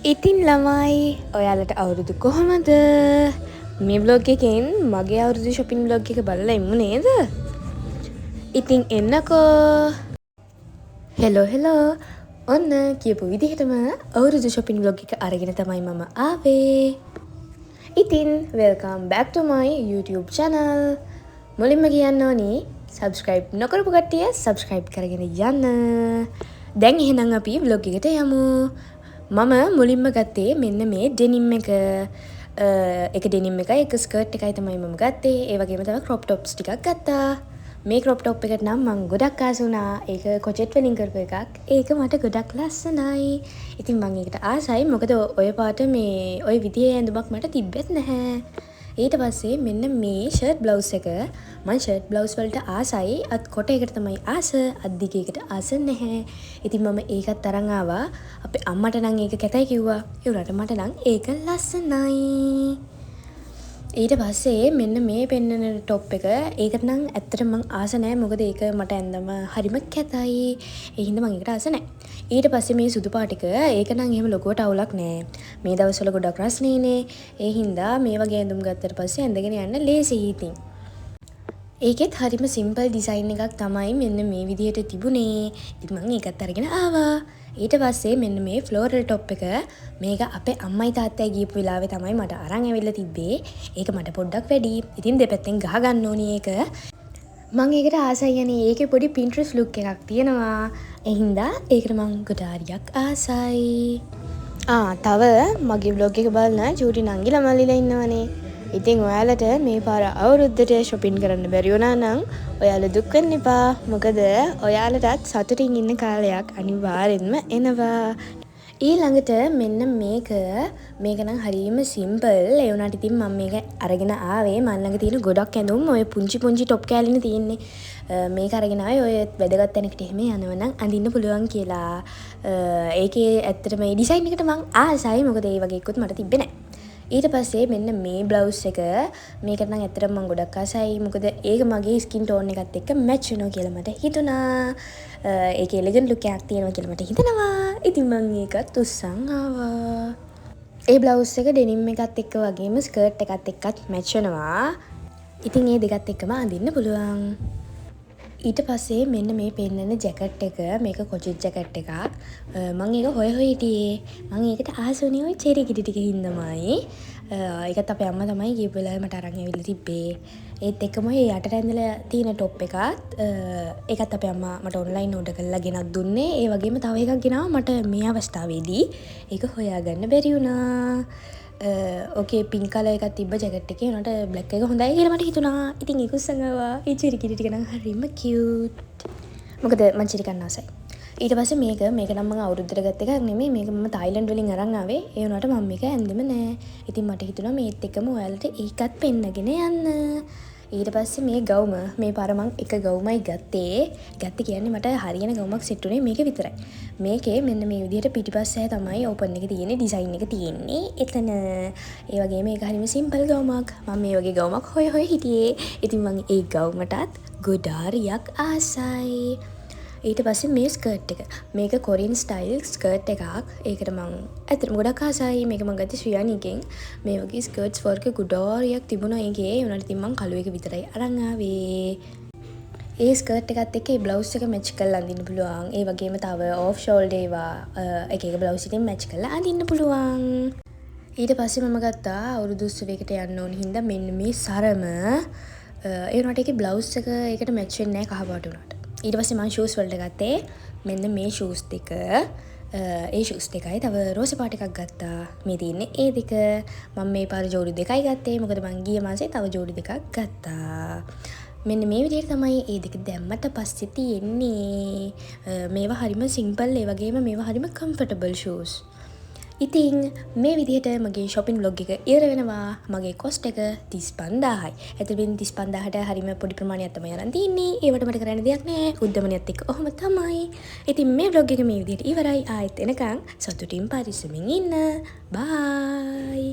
ඉතින් ළමයි ඔයාලට අවුරුදු කොහොමද? මේ බ්ලොග් එකෙන් මගේ අවුරුදු shopping බ්ලොග් එක බලලා ඉමු නේද? ඉතින් එන්නකෝ. හෙලෝ ඔන්න කියපු විදිහටම අවුරුදු shopping බ්ලොග් එක අරගෙන තමයි මම ආවේ. ඉතින් welcome back to my YouTube channel. මුලින්ම කියන්න ඕනි subscribe නොකරපු කට්ටිය subscribe කරගෙන යන්න. දැන් එහෙනම් අපි vlog එකට යමු. මම මුලින්ම ගත්තේ මෙන්න මේ ඩෙනිම් එක ඩෙනිම් එකයි එක ස්කර්ට් එකයි තමයි මම ගත්තේ. ඒ වගේම තමයි crop tops ටිකක් ගත්තා. මේ crop top එකට නම් මම ගොඩක් ආස වුණා. ඒක කොචෙට් වලින් කරපු එකක්. ඒක මට ගොඩක් ලස්සනයි. ඉතින් මම ඒකට ආසයි. මොකද ඔය පාට මේ ඔය විදිහේ ඇඳුමක් මට තිබ්බෙත් නැහැ. ඊට පස්සේ මෙන්න මේ ෂර්ට් බ්ලවුස් එක මම ෂර්ට් බ්ලවුස් වලට ආසයි. අත් කොට එකට තමයි ආස. අත් දිගේකට ආස නැහැ. ඉතින් මම ඒකත් අරන් ආවා. අපේ අම්මට නම් ඒක කැතයි කිව්වා. ඒ උනාට මට නම් ඒක ලස්සනයි. ඊට පස්සේ මෙන්න මේ පෙන්නන টොප් එක ඒකට නම් ඇත්තටම මං ආස නැහැ. මොකද ඒක මට ඇඳම හරිම කැතයි. ඒ හින්දා මං ඒකට ආස නැහැ. ඊට පස්සේ මේ සුදු පාට එක ඒක නම් එහෙම ලොකුවට අවුලක් නැහැ. මේ දවස්වල ගොඩක් රස්නේනේ. ඒ හින්දා මේ වගේ ඇඳුම් ගත්තට පස්සේ ඇඳගෙන යන්න ලේසියි ඉතින්. ඒකෙත් හරිම සිම්පල් ඩිසයින් එකක් තමයි මෙන්න මේ විදිහට තිබුණේ. ඉතින් මම ඒකත් අරගෙන ආවා. ඊට පස්සේ මෙන්න මේ ෆ්ලෝරල් টොප් එක මේක අපේ අම්මයි තාත්තයි ගියපු වෙලාවේ තමයි මට අරන් ඇවිල්ලා තිබ්බේ. ඒක මට පොඩ්ඩක් වැඩි. ඉතින් දෙපැත්තෙන් ගහ ගන්න ඕනි ඒක. මම ඒකට ආසයි යන්නේ. ඒකේ පොඩි Pinterest look එකක් තියෙනවා. ඒ හින්දා ඒකට මම ගොඩාරියක් ආසයි. තව මගේ vlog එක බලන චූටි නංගිලා මල්ලිලා ඉන්නවනේ. ඉතින් ඔයාලට මේ පාර අවුරුද්දට shopping කරන්න බැරි වුණා නම් ඔයාලා දුක් වෙන්න එපා. මොකද ඔයාලටත් සතුටින් ඉන්න කාලයක් අනිවාර්යෙන්ම එනවා. ඊළඟට මෙන්න මේක නම් හරියම සිම්පල්. ඒ වුණාට ඉතින් මම මේක අරගෙන ආවේ. මන් ළඟ තියෙන ගොඩක් ඇඳුම් ඔය පුංචි টොප් කෑලිනේ තියෙන්නේ. මේක අරගෙන ආවේ ඔය වැදගත් තැනකට එහෙම යනවනම් අඳින්න පුළුවන් කියලා. ඒකේ ඇත්තට මේ ඩිසයින් එකට මං ආසයි. මොකද ඒ වගේ එකකුත් මට තිබ්බේ නැහැ. ඊට පස්සේ මෙන්න මේ බ්ලවුස් එක මේකට නම් ඇත්තටම මම ගොඩක් ආසයි. මොකද ඒක මගේ ස්කින් ටෝන් එකත් එක්ක මැච් වෙනවා කියලා මට හිතුණා. ඒකේ එලිගන්ට් ලුක් එකක් තියෙනවා කියලා මට හිතෙනවා. ඉතින් මම ඒකත් උස්සන් ආවා. ඒ බ්ලවුස් එක ඩෙනිම් එකත් එක්ක වගේම ස්කර්ට් එකත් එක්කත් මැච් වෙනවා. ඉතින් ඒ දෙකත් එක්කම අඳින්න පුළුවන්. ඊට පස්සේ මෙන්න මේ පෙන්නන ජැකට් එක මේක කොචෙට් ජැකට් එකක්. මම ඒක හොය හිටියේ. මම ඒකට ආස වුණේ ওই චෙරි කිඩි ටික හින්දාමයි. ඒකත් අපේ අම්මා තමයි ගිහපු වෙලාවේ මට අරන් ඇවිල්ලා තිබ්බේ. ඒත් එක්කම මේ යටට ඇඳලා තියෙන টොප් එකත් ඒකත් අපේ අම්මා මට ඔන්ලයින් ඕඩර් කරලා ගෙනත් දුන්නේ. ඒ වගේම තව එකක් ගෙනාවා මට මේ අවස්ථාවේදී. ඒක හොයාගන්න බැරි වුණා. ඕකේ පින්ක් කලර් එකක් තිබ්බ ජැකට් එකේ. උනට බ්ලැක් එක හොඳයි කියලා මට හිතුණා. ඉතින් ඒක උස්සන් ආවා. ඒ චිරි කිරි ටික නම් හරිම කියුට්. මොකද මං චිරි කන්න ආසයි. ඊට පස්සේ මේක නම් මම අවුරුද්දට ගත්ත එකක් නෙමෙයි. මේක මම තායිලන්ඩ් වලින් අරන් ආවේ. ඒ වුණාට මම මේක ඇන්දෙම නෑ. ඉතින් මට හිතුණා මේත් එක්කම ඔයාලට ඒකත් පෙන්නගෙන යන්න. ඊට පස්සේ මේ ගවුම මේ පාර මං එක ගවුමයි ගත්තේ. ගත්තේ කියන්නේ මට හරියන ගවුමක් සෙට් උනේ මේක විතරයි. මේකේ මෙන්න මේ විදිහට පිටිපස්සේ තමයි ඕපන් එක තියෙන්නේ, ඩිසයින් එක තියෙන්නේ. එතන ඒ වගේම මේක හරියම සිම්පල් ගවුමක්. මම මේ වගේ ගවුමක් හොය හිටියේ. ඉතින් මං ඒ ගවුමටත් ගොඩාරියක් ආසයි. ඊට පස්සේ මේ ස්කර්ට් එක. මේක කොරියන් ස්ටයිල් ස්කර්ට් එකක්. ඒකට මං ඇත්තටම ගොඩක් ආසයි. මේක මං ගත්තේ ශ්‍රියානිකෙන්. මේ වගේ ස්කර්ට්ස් වර්ක ගොඩාරියක් තිබුණා ඒකේ. ඒ වුණාට ඉතින් මං කළු එක විතරයි අරන් ආවේ. ඒ ස්කර්ට් එකත් එක්ක ඒ බ්ලවුස් එක මැච් කරලා අඳින්න පුළුවන්. ඒ වගේම තව ඕෆ් ෂෝල්ඩර් ඒවා එක බ්ලවුස් එකකින් මැච් කරලා අඳින්න පුළුවන්. ඊට පස්සේ මම ගත්තා අවුරුදු උත්සවයකට යන්න ඕන හින්දා මෙන්න මේ සරම. ඒ වුණාට ඒකේ බ්ලවුස් එක ඒකට මැච් වෙන්නේ නැහැ කහ පාට උනාට. ඊට පස්සේ මම ෂූස් වලට ගත්තේ මෙන්න මේ ෂූස් දෙක. ඒ ෂූස් දෙකයි තව රෝස පාට එකක් ගත්තා. මේ තියෙන්නේ ඒ දෙක. මම මේ පාර ජෝඩි දෙකයි ගත්තේ. මොකද මං ගිය මාසේ තව ජෝඩි දෙකක් ගත්තා. මෙන්න මේ විදිහට තමයි ඒ දෙක දැම්මට පස්සේ තියෙන්නේ. මේවා හරිම සිම්පල් ඒ වගේම මේවා හරිම කම්ෆර්ටබල් ෂූස්. ඉතින් මේ විදිහට මගේ shopping vlog එක ඉවර වෙනවා. මගේ cost එක 35000යි. එතකොට 35000ට හරිම පොඩි ප්‍රමාණයක් තමයි අරන් තින්නේ. ඒවට මට කරන්න දෙයක් නෑ. උද්දමනියත් එක්ක ඔහොම තමයි. ඉතින් මේ vlog එක මේ විදිහට ඉවරයි. ආයෙත් එනකන් සතුටින් පරිස්සමින් ඉන්න. බයි.